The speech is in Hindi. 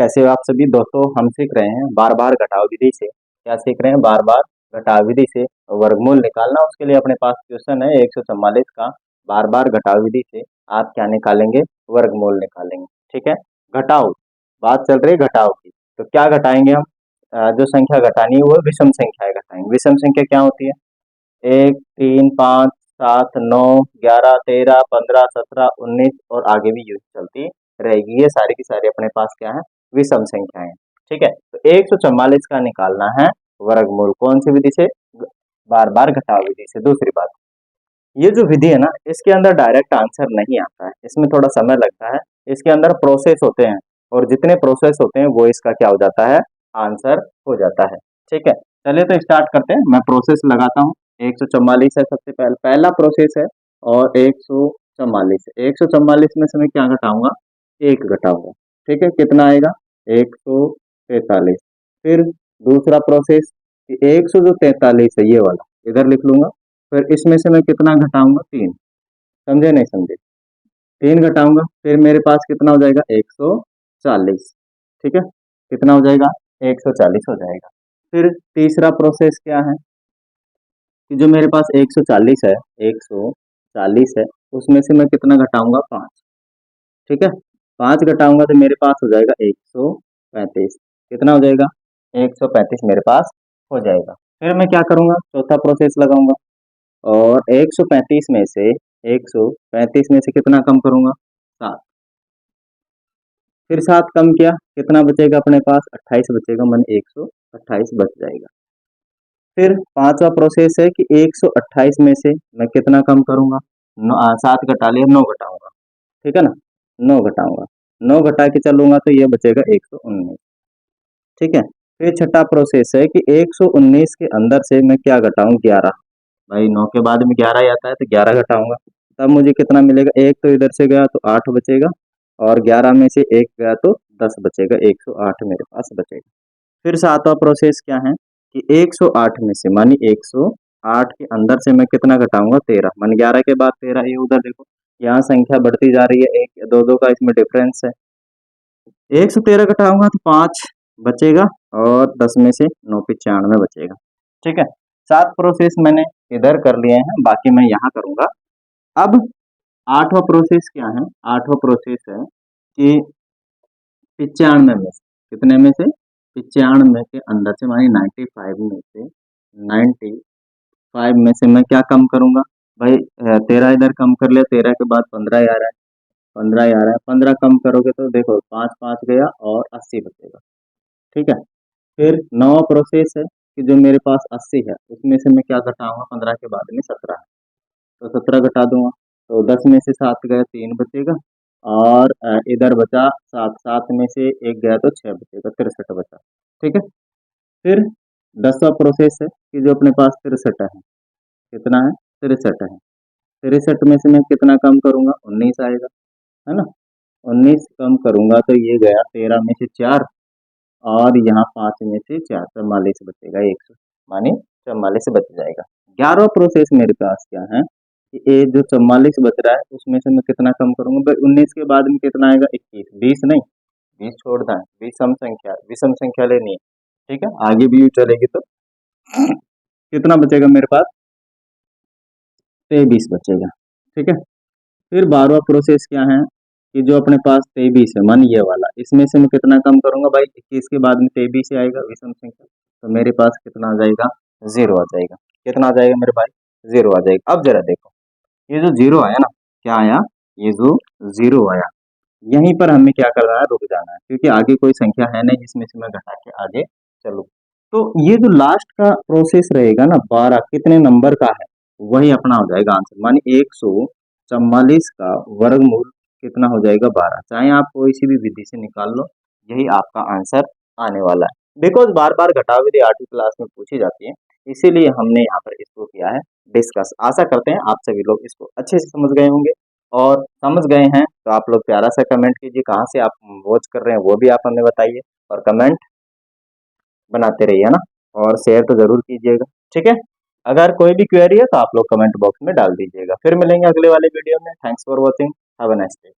कैसे हो आप सभी दोस्तों। हम सीख रहे हैं बार बार घटाव विधि से। क्या सीख रहे हैं? बार बार घटाव विधि से वर्गमूल निकालना। उसके लिए अपने पास क्वेश्चन है 144 का। बार बार घटाव विधि से आप क्या निकालेंगे? वर्गमूल निकालेंगे। ठीक है, घटाओ, बात चल रही है घटाव की। तो क्या घटाएंगे हम? जो संख्या घटानी है वो विषम संख्याएं घटाएंगे। विषम संख्या क्या होती है? 1, 3, 5, 7, 9, 11, 13, 15, 17, 19 और आगे भी यूं चलती रहेगी। ये सारी की सारी अपने पास क्या है? विषम संख्याएं। ठीक है, तो 144 का निकालना है वर्गमूल। कौन सी विधि से? बार बार घटाव विधि से। दूसरी बात, ये जो विधि है ना, इसके अंदर डायरेक्ट आंसर नहीं आता है, इसमें थोड़ा समय लगता है। इसके अंदर प्रोसेस होते हैं और जितने प्रोसेस होते हैं वो इसका क्या हो जाता है? आंसर हो जाता है। ठीक है, चलिए तो स्टार्ट करते हैं। मैं प्रोसेस लगाता हूँ। 144 है सबसे पहला प्रोसेस है और 144 है। 144 में से मैं क्या घटाऊंगा? एक घटाऊंगा। ठीक है, कितना आएगा? 143। फिर दूसरा प्रोसेस, 143 है ये वाला, इधर लिख लूंगा। फिर इसमें से मैं कितना घटाऊंगा? 3। समझे नहीं समझे? 3 घटाऊंगा, फिर मेरे पास कितना हो जाएगा? 140। ठीक है, कितना हो जाएगा? 140 हो जाएगा। फिर तीसरा प्रोसेस क्या है कि जो मेरे पास 140 है, 140 है, उसमें से मैं कितना घटाऊंगा? 5। ठीक है, 5 घटाऊंगा तो मेरे पास हो जाएगा 135। कितना हो जाएगा? 135 मेरे पास हो जाएगा। फिर मैं क्या करूंगा? चौथा प्रोसेस लगाऊंगा और 135 में से कितना कम करूंगा? 7। फिर 7 कम किया, कितना बचेगा अपने पास? 28 बचेगा, मन 128 बच जाएगा। फिर पांचवा प्रोसेस है कि 128 में से मैं कितना कम करूंगा? 7 घटा लिया, 9 घटाऊंगा। ठीक है ना, 9 घटाऊंगा, 9 घटा के चलूंगा तो ये बचेगा 119। ठीक है, फिर छठा प्रोसेस है कि 119 के अंदर से मैं क्या घटाऊं? 11। भाई 9 के बाद में 11 ही आता है तो 11 घटाऊंगा। तब मुझे कितना मिलेगा? एक तो इधर से गया तो 8 बचेगा और 11 में से एक गया तो 10 बचेगा, 108 मेरे पास बचेगा। फिर सातवां प्रोसेस क्या है कि 108 में से, मानी 108 के अंदर से मैं कितना घटाऊंगा? 13। मान 11 के बाद 13, ये उधर देखो, यहाँ संख्या बढ़ती जा रही है, एक दो दो का इसमें डिफरेंस है। 113 घटाऊंगा तो 5 बचेगा और 10 में से 9 95 बचेगा। ठीक है, 7 प्रोसेस मैंने इधर कर लिए हैं, बाकी मैं यहाँ करूंगा। अब आठवां प्रोसेस क्या है? आठवां प्रोसेस है कि 95 में से, कितने में से? 95 के अंदर से, मानी 95 में से, 95 में से मैं क्या कम करूंगा? भाई 13 इधर कम कर लिया, 13 के बाद 15 आ रहा है, 15 आ रहा है, 15 कम करोगे तो देखो 5 5 गया और 80 बचेगा। ठीक है, फिर नौवा प्रोसेस है कि जो मेरे पास 80 है उसमें से मैं क्या घटाऊंगा? 15 के बाद में 17 है तो 17 घटा दूंगा। तो 10 में से 7 गया, 3 बचेगा और इधर बचा 7, 7 में से एक गया तो 6 बचेगा, 63 बचा। ठीक है, फिर 10वां प्रोसेस है कि जो अपने पास 63 है, कितना है? 63 है। 63 में से मैं कितना कम करूंगा? 19 आएगा, है ना। 19 कम करूंगा तो ये गया 13 में से 4 और यहाँ 5 में से 4, 44 बचेगा, 100, मानी 44 बच जाएगा। 11वां प्रोसेस मेरे पास क्या है कि ये जो 44 बच रहा है उसमें से मैं कितना कम करूंगा? भाई 19 के बाद में कितना आएगा? 21, 20 नहीं, 20 छोड़ना है, विषम संख्या लेनी है। ठीक है, आगे भी चलेगी तो कितना बचेगा मेरे पास? 23 बचेगा। ठीक है, फिर 12वां प्रोसेस क्या है कि जो अपने पास 23 है, मन ये वाला, इसमें से मैं कितना कम करूंगा? भाई 21 के बाद में 23 से आएगा विषम संख्या, तो मेरे पास कितना आ जाएगा? 0 आ जाएगा। कितना आ जाएगा मेरे भाई? 0 आ जाएगा। अब जरा देखो, ये जो 0 आया ना, क्या आया? ये जो 0 आया, यहीं पर हमें क्या करना है? रुक जाना है, क्योंकि आगे कोई संख्या है नहीं जिसमें से मैं घटा के आगे चलूँ। तो ये जो लास्ट का प्रोसेस रहेगा ना, 12 कितने नंबर का है, वही अपना हो जाएगा आंसर। मानी 144 का वर्गमूल कितना हो जाएगा? 12। चाहे आप कोई सी भी विधि से निकाल लो, यही आपका आंसर आने वाला है। बिकॉज बार बार घटाव विधि 8वीं क्लास में पूछी जाती है, इसीलिए हमने यहाँ पर इसको किया है डिस्कस। आशा करते हैं आप सभी लोग इसको अच्छे से समझ गए होंगे, और समझ गए हैं तो आप लोग प्यारा सा कमेंट कीजिए, कहाँ से आप वॉच कर रहे हैं वो भी आप हमें बताइए, और कमेंट बनाते रहिए, है ना, और शेयर तो जरूर कीजिएगा। ठीक है, अगर कोई भी क्वेरी है तो आप लोग कमेंट बॉक्स में डाल दीजिएगा। फिर मिलेंगे अगले वाले वीडियो में। Thanks for watching, have a nice day.